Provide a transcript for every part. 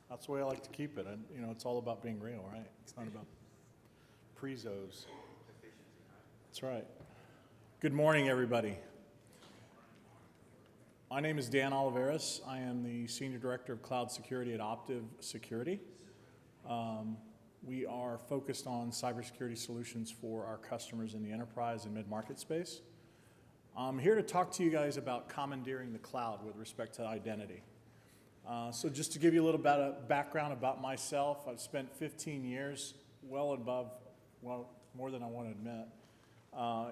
That's the way I like to keep it. And, you know, it's all about being real, right? It's not about prezos. That's right. Good morning, everybody. My name is Dan Olivares. I am the Senior Director of Cloud Security at Optiv Security. We are focused on cybersecurity solutions for our customers in the enterprise and mid-market space. I'm here to talk to you guys about commandeering the cloud with respect to identity. So just to give you a little bit of background about myself, I've spent 15 years, more than I want to admit,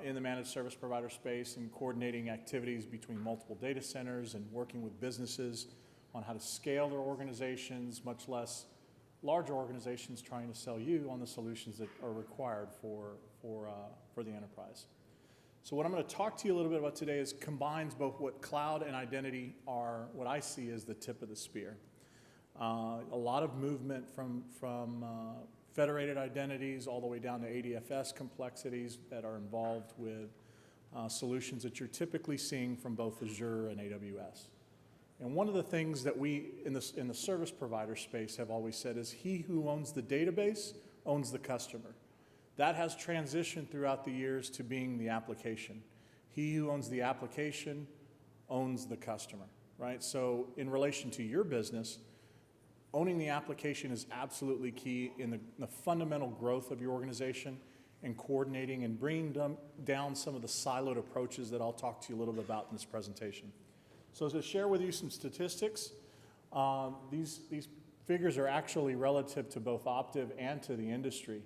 in the managed service provider space and coordinating activities between multiple data centers and working with businesses on how to scale their organizations, much less larger organizations trying to sell you on the solutions that are required for the enterprise. So what I'm going to talk to you a little bit about today is combines both what cloud and identity are, what I see as the tip of the spear. A lot of movement from federated identities all the way down to ADFS complexities that are involved with solutions that you're typically seeing from both Azure and AWS. And one of the things that we in the service provider space have always said is he who owns the database owns the customer. That has transitioned throughout the years to being the application. He who owns the application owns the customer, right? So in relation to your business, owning the application is absolutely key in the fundamental growth of your organization and coordinating and bringing down some of the siloed approaches that I'll talk to you a little bit about in this presentation. So to share with you some statistics, these figures are actually relative to both Optiv and to the industry.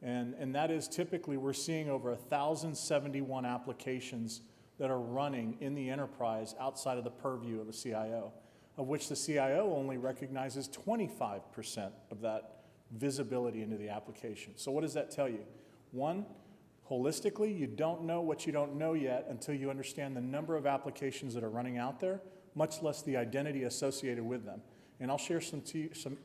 And that is typically we're seeing over 1,071 applications that are running in the enterprise outside of the purview of a CIO, of which the CIO only recognizes 25% of that visibility into the application. So what does that tell you? One, holistically, you don't know what you don't know yet until you understand the number of applications that are running out there, much less the identity associated with them. And I'll share some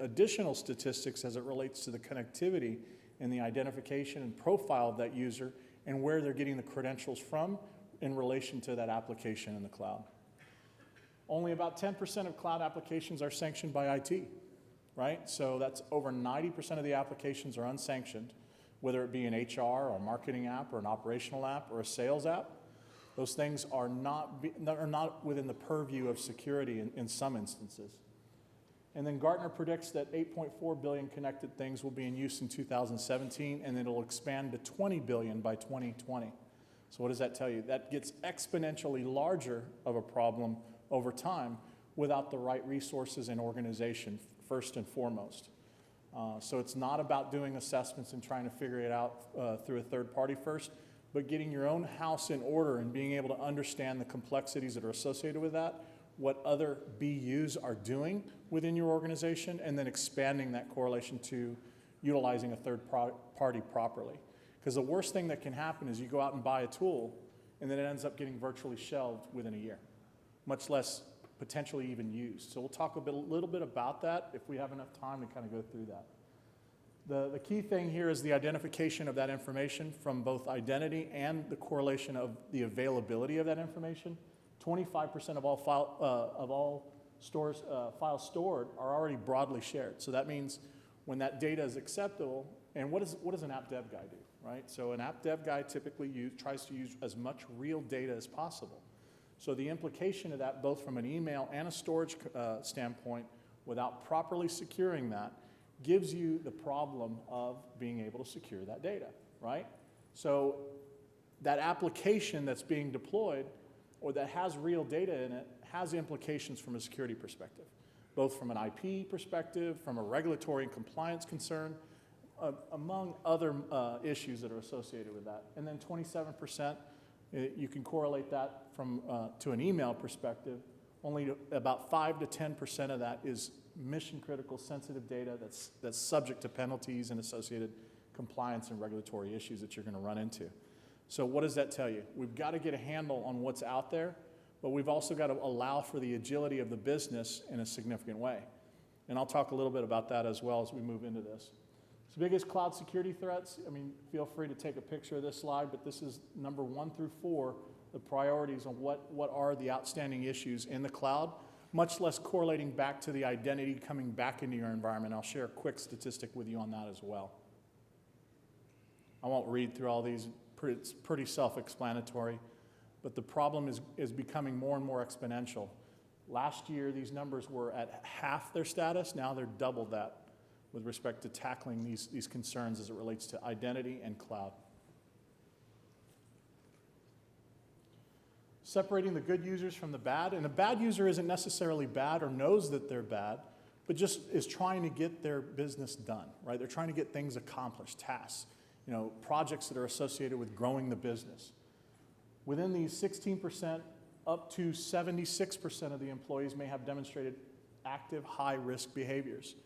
additional statistics as it relates to the connectivity and the identification and profile of that user and where they're getting the credentials from in relation to that application in the cloud. Only about 10% of cloud applications are sanctioned by IT, right? So that's over 90% of the applications are unsanctioned, whether it be an HR or a marketing app or an operational app or a sales app. Those things are not within the purview of security in some instances. And then Gartner predicts that 8.4 billion connected things will be in use in 2017, and it'll expand to 20 billion by 2020. So what does that tell you? That gets exponentially larger of a problem over time without the right resources and organization, first and foremost. So it's not about doing assessments and trying to figure it out through a third party first, but getting your own house in order and being able to understand the complexities that are associated with that, what other BUs are doing within your organization, and then expanding that correlation to utilizing a third party properly. Because the worst thing that can happen is you go out and buy a tool, and then it ends up getting virtually shelved within a year, much less potentially even used. So we'll talk a little bit about that if we have enough time to kind of go through that. The key thing here is the identification of that information from both identity and the correlation of the availability of that information. 25% of all files stored are already broadly shared. So that means when that data is acceptable, and what does an app dev guy do, right? So an app dev guy typically tries to use as much real data as possible. So the implication of that, both from an email and a storage standpoint, without properly securing that, gives you the problem of being able to secure that data, right? So that application that's being deployed or that has real data in it has implications from a security perspective, both from an IP perspective, from a regulatory and compliance concern, among other issues that are associated with that. And then 27%, you can correlate that from to an email perspective. Only about 5 to 10% of that is mission critical sensitive data that's subject to penalties and associated compliance and regulatory issues that you're going to run into. So what does that tell you? We've got to get a handle on what's out there, but we've also got to allow for the agility of the business in a significant way. And I'll talk a little bit about that as well as we move into this. So biggest cloud security threats, I mean, feel free to take a picture of this slide, but this is number 1 through 4, the priorities on what are the outstanding issues in the cloud much less correlating back to the identity coming back into your environment. I'll share a quick statistic with you on that as well. I won't read through all these, it's pretty self-explanatory, but the problem is becoming more and more exponential. Last year, these numbers were at half their status. Now they're double that with respect to tackling these concerns as it relates to identity and cloud. Separating the good users from the bad. And a bad user isn't necessarily bad or knows that they're bad, but just is trying to get their business done, right? They're trying to get things accomplished, tasks, projects that are associated with growing the business. Within these 16%, up to 76% of the employees may have demonstrated active high-risk behaviors.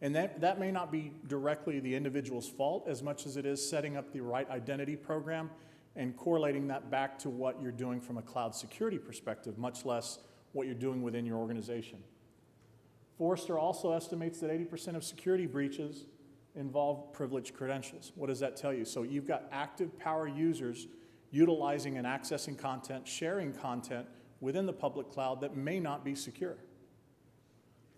And that may not be directly the individual's fault as much as it is setting up the right identity program and correlating that back to what you're doing from a cloud security perspective, much less what you're doing within your organization. Forrester also estimates that 80% of security breaches involve privileged credentials. What does that tell you? So you've got active power users utilizing and accessing content, sharing content within the public cloud that may not be secure.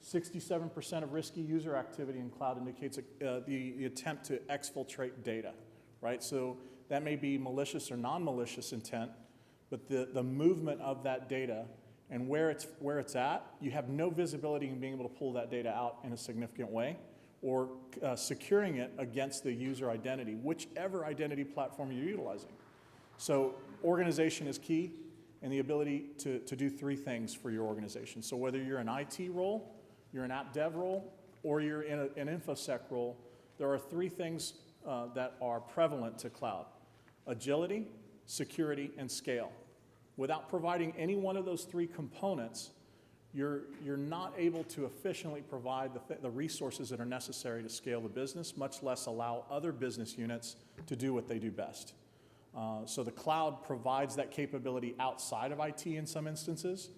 67% of risky user activity in cloud indicates the attempt to exfiltrate data, right? So that may be malicious or non-malicious intent, but the movement of that data and where it's at, you have no visibility in being able to pull that data out in a significant way or securing it against the user identity, whichever identity platform you're utilizing. So organization is key, and the ability to do three things for your organization. So whether you're an IT role, you're an app dev role, or you're in an InfoSec role, there are three things that are prevalent to cloud: agility, security, and scale. Without providing any one of those three components, you're not able to efficiently provide the resources that are necessary to scale the business, much less allow other business units to do what they do best. So the cloud provides that capability outside of IT in some instances,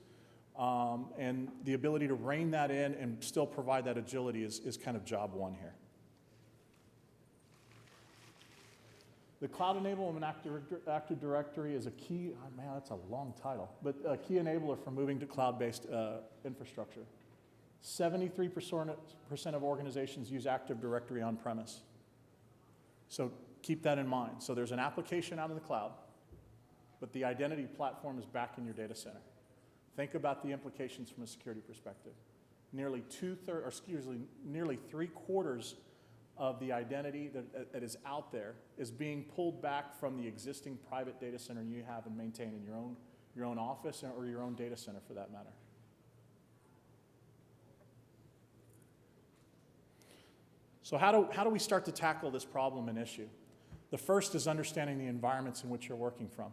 and the ability to rein that in and still provide that agility is kind of job one here. The Cloud Enablement Active Directory is a key, oh man, that's a long title, but a key enabler for moving to cloud-based infrastructure. 73% of organizations use Active Directory on-premise. So keep that in mind. So there's an application out in the cloud, but the identity platform is back in your data center. Think about the implications from a security perspective. Nearly nearly 3/4 of the identity that is out there is being pulled back from the existing private data center you have and maintain in your own office or your own data center for that matter. So how do we start to tackle this problem and issue? The first is understanding the environments in which you're working from.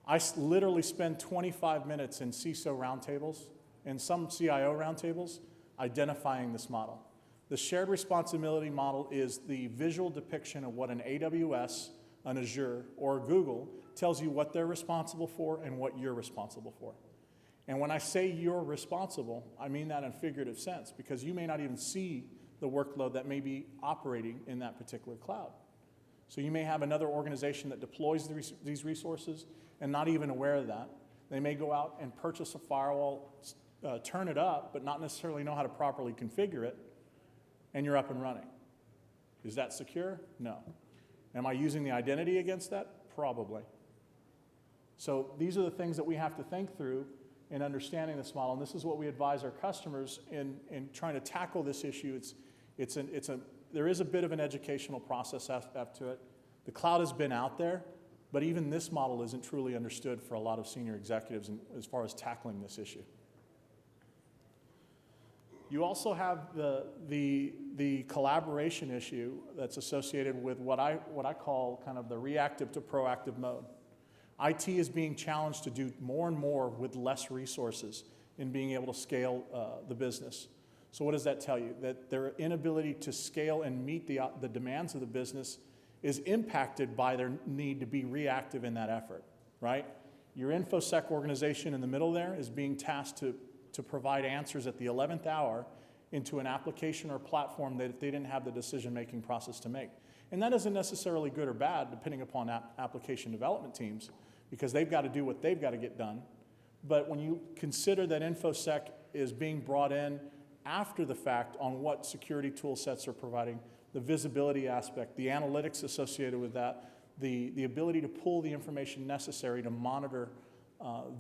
I literally spend 25 minutes in CISO roundtables and some CIO roundtables identifying this model. The shared responsibility model is the visual depiction of what an AWS, an Azure, or Google tells you what they're responsible for and what you're responsible for. And when I say you're responsible, I mean that in a figurative sense, because you may not even see the workload that may be operating in that particular cloud. So you may have another organization that deploys these resources and not even aware of that. They may go out and purchase a firewall, turn it up, but not necessarily know how to properly configure it, and you're up and running. Is that secure? No. Am I using the identity against that? Probably. So these are the things that we have to think through in understanding this model, and this is what we advise our customers in trying to tackle this issue. There is a bit of an educational process after it. The cloud has been out there, but even this model isn't truly understood for a lot of senior executives as far as tackling this issue. You also have the collaboration issue that's associated with what I call kind of the reactive to proactive mode. IT is being challenged to do more and more with less resources in being able to scale the business. So what does that tell you? That their inability to scale and meet the demands of the business is impacted by their need to be reactive in that effort, right? Your InfoSec organization in the middle there is being tasked to provide answers at the 11th hour into an application or platform that they didn't have the decision-making process to make. And that isn't necessarily good or bad, depending upon application development teams, because they've got to do what they've got to get done. But when you consider that InfoSec is being brought in after the fact on what security tool sets are providing, the visibility aspect, the analytics associated with that, the ability to pull the information necessary to monitor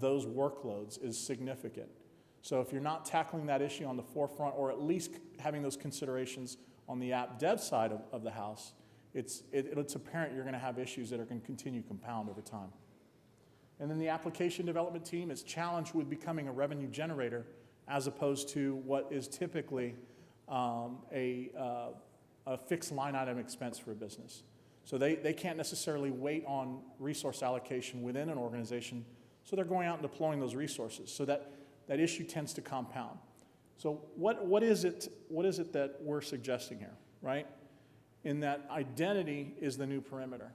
those workloads is significant. So if you're not tackling that issue on the forefront, or at least having those considerations on the app dev side of the house, it's apparent you're going to have issues that are going to continue to compound over time. And then the application development team is challenged with becoming a revenue generator as opposed to what is typically a fixed line item expense for a business. So they can't necessarily wait on resource allocation within an organization, so they're going out and deploying those resources. So that issue tends to compound. So what is it that we're suggesting here, right? In that identity is the new perimeter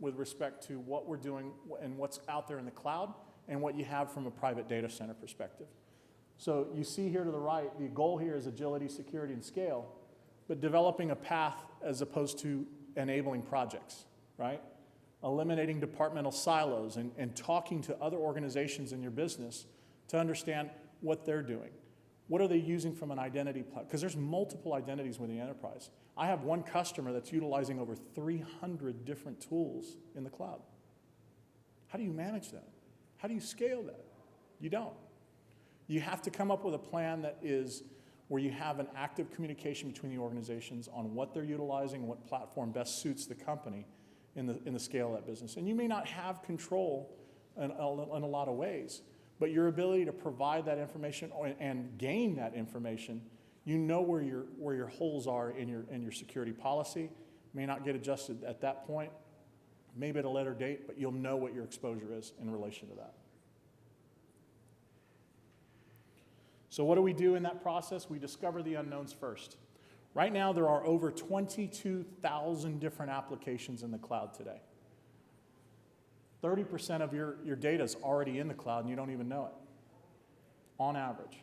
with respect to what we're doing and what's out there in the cloud and what you have from a private data center perspective. So you see here to the right, the goal here is agility, security, and scale, but developing a path as opposed to enabling projects, right? Eliminating departmental silos and talking to other organizations in your business to understand what they're doing. What are they using from an identity platform? Because there's multiple identities within the enterprise. I have one customer that's utilizing over 300 different tools in the cloud. How do you manage that? How do you scale that? You don't. You have to come up with a plan that is where you have an active communication between the organizations on what they're utilizing and what platform best suits the company in the scale of that business. And you may not have control in a lot of ways, but your ability to provide that information and gain that information, you know where your holes are in your security policy. May not get adjusted at that point, maybe at a later date, but you'll know what your exposure is in relation to that. So what do we do in that process? We discover the unknowns first. Right now, there are over 22,000 different applications in the cloud today. 30% of your data is already in the cloud and you don't even know it, on average.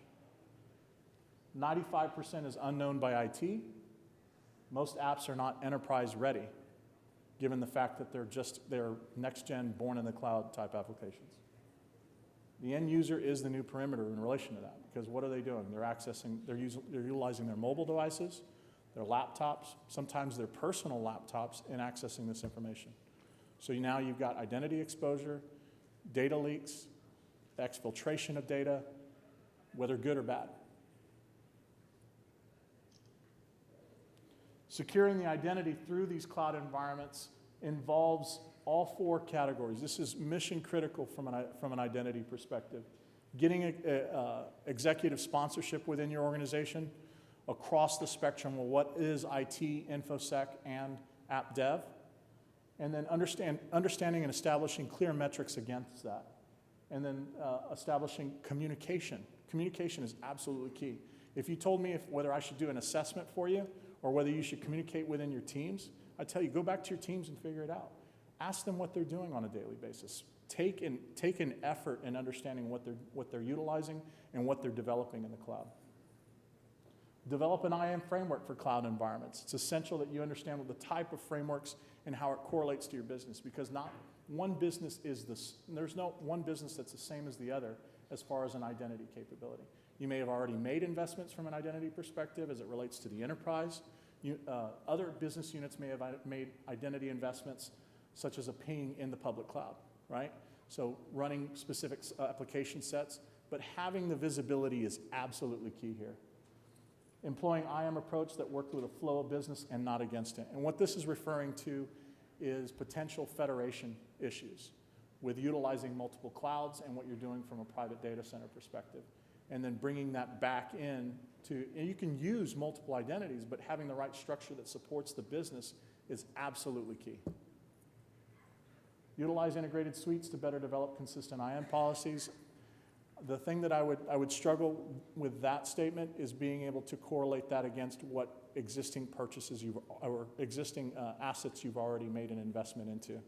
95% is unknown by IT. Most apps are not enterprise ready, given the fact that they're next-gen, born-in-the-cloud type applications. The end user is the new perimeter in relation to that, because what are they doing? They're utilizing their mobile devices, their laptops, sometimes their personal laptops in accessing this information. So now you've got identity exposure, data leaks, exfiltration of data, whether good or bad. Securing the identity through these cloud environments involves all four categories. This is mission critical from an identity perspective. Getting executive sponsorship within your organization across the spectrum of what is IT, InfoSec, and app dev, and then understanding and establishing clear metrics against that, and then establishing communication. Communication is absolutely key. If you told me whether I should do an assessment for you or whether you should communicate within your teams, I tell you, go back to your teams and figure it out. Ask them what they're doing on a daily basis. Take an effort in understanding what they're utilizing and what they're developing in the cloud. Develop an IAM framework for cloud environments. It's essential that you understand what the type of frameworks and how it correlates to your business, because not one business there's no one business that's the same as the other as far as an identity capability. You may have already made investments from an identity perspective as it relates to the enterprise. Other business units may have made identity investments such as a ping in the public cloud, right? So running specific application sets, but having the visibility is absolutely key here. Employing IAM approach that worked with a flow of business and not against it. And what this is referring to is potential federation issues with utilizing multiple clouds and what you're doing from a private data center perspective. And then bringing that back in and you can use multiple identities, but having the right structure that supports the business is absolutely key. Utilize integrated suites to better develop consistent IAM policies. The thing that I would struggle with that statement is being able to correlate that against what existing purchases or existing assets you've already made an investment into.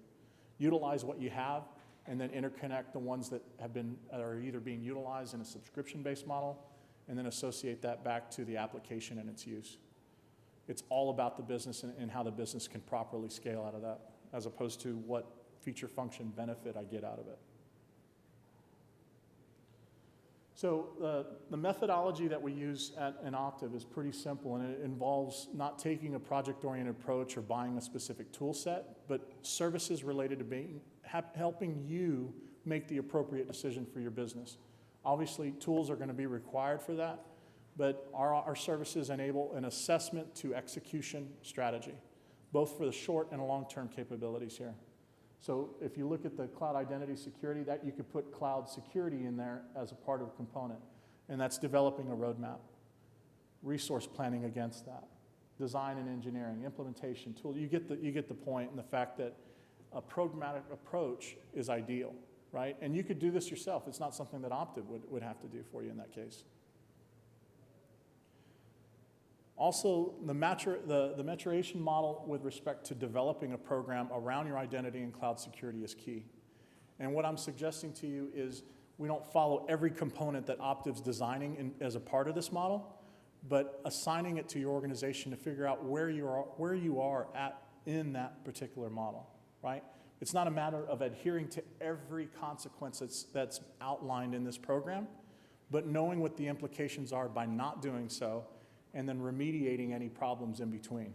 Utilize what you have and then interconnect the ones that are either being utilized in a subscription-based model and then associate that back to the application and its use. It's all about the business and how the business can properly scale out of that, as opposed to what feature function benefit I get out of it. So the methodology that we use in Optiv is pretty simple, and it involves not taking a project-oriented approach or buying a specific tool set, but services related to helping you make the appropriate decision for your business. Obviously, tools are going to be required for that, but our services enable an assessment to execution strategy, both for the short and long-term capabilities here. So if you look at the cloud identity security, that you could put cloud security in there as a part of a component, and that's developing a roadmap, resource planning against that, design and engineering, implementation, tool. You get the point, and the fact that a programmatic approach is ideal, right? And you could do this yourself. It's not something that Optiv would have to do for you in that case. Also, the maturation model with respect to developing a program around your identity and cloud security is key. And what I'm suggesting to you is we don't follow every component that Optiv's designing as a part of this model, but assigning it to your organization to figure out where you are at in that particular model, right? It's not a matter of adhering to every consequence that's outlined in this program, but knowing what the implications are by not doing so, and then remediating any problems in between.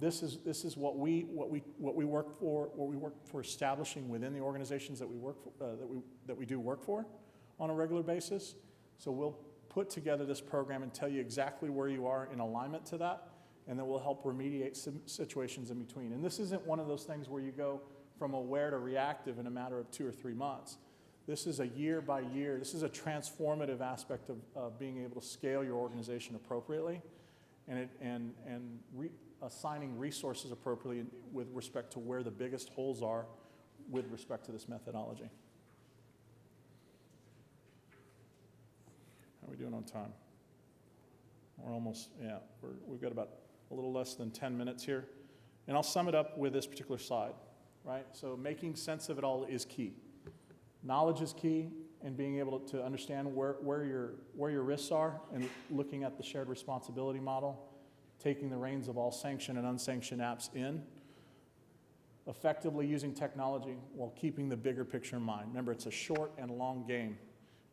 This is what we work for establishing within the organizations that we work for, that we do work for on a regular basis. So we'll put together this program and tell you exactly where you are in alignment to that, and then we'll help remediate some situations in between. And this isn't one of those things where you go from aware to reactive in a matter of 2 or 3 months. This is a year by year. This is a transformative aspect of being able to scale your organization appropriately and assigning resources appropriately with respect to where the biggest holes are with respect to this methodology. How are we doing on time? We're almost, yeah, we've got about a little less than 10 minutes here. And I'll sum it up with this particular slide, right? So making sense of it all is key. Knowledge is key, and being able to understand where your risks are, and looking at the shared responsibility model, taking the reins of all sanctioned and unsanctioned apps in, effectively using technology while keeping the bigger picture in mind. Remember, it's a short and long game.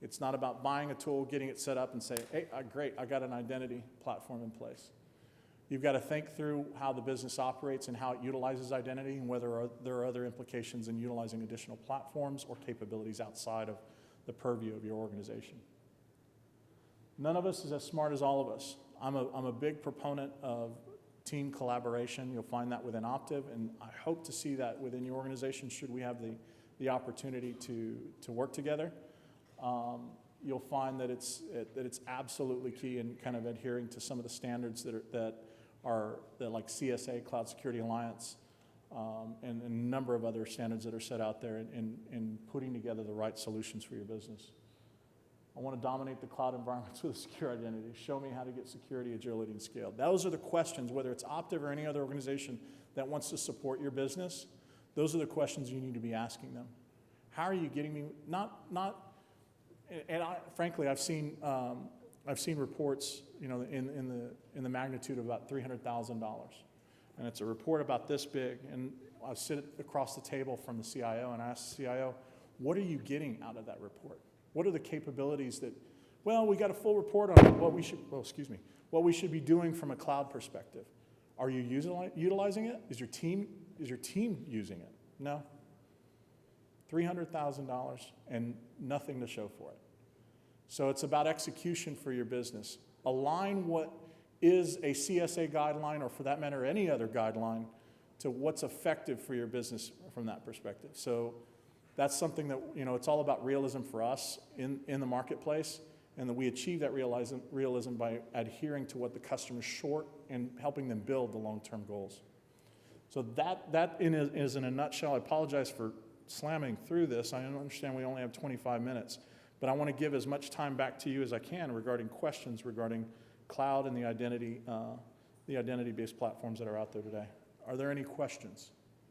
It's not about buying a tool, getting it set up, and say, hey, great, I got an identity platform in place. You've got to think through how the business operates and how it utilizes identity, and whether there are other implications in utilizing additional platforms or capabilities outside of the purview of your organization. None of us is as smart as all of us. I'm a big proponent of team collaboration. You'll find that within Optiv, and I hope to see that within your organization should we have the opportunity to work together. You'll find that it's absolutely key in kind of adhering to some of the standards that are like CSA, Cloud Security Alliance, and a number of other standards that are set out there in putting together the right solutions for your business. I want to dominate the cloud environments with a secure identity. Show me how to get security, agility, and scale. Those are the questions, whether it's Optiv or any other organization that wants to support your business. Those are the questions you need to be asking them. How are you getting me? Frankly, I've seen reports, in the magnitude of about $300,000, and it's a report about this big. And I sit across the table from the CIO and I ask the CIO, "What are you getting out of that report? What are the capabilities that? Well, we got a full report on what we should be doing from a cloud perspective. Are you utilizing it? Is your team using it? No. $300,000 and nothing to show for it. So it's about execution for your business. Align what is a CSA guideline, or for that matter, any other guideline, to what's effective for your business from that perspective. So that's something that, it's all about realism for us in the marketplace, and that we achieve that realism by adhering to what the customer's short and helping them build the long-term goals. So that is in a nutshell. I apologize for slamming through this. I understand we only have 25 minutes, but I want to give as much time back to you as I can regarding questions regarding cloud and the identity-based platforms that are out there today. Are there any questions?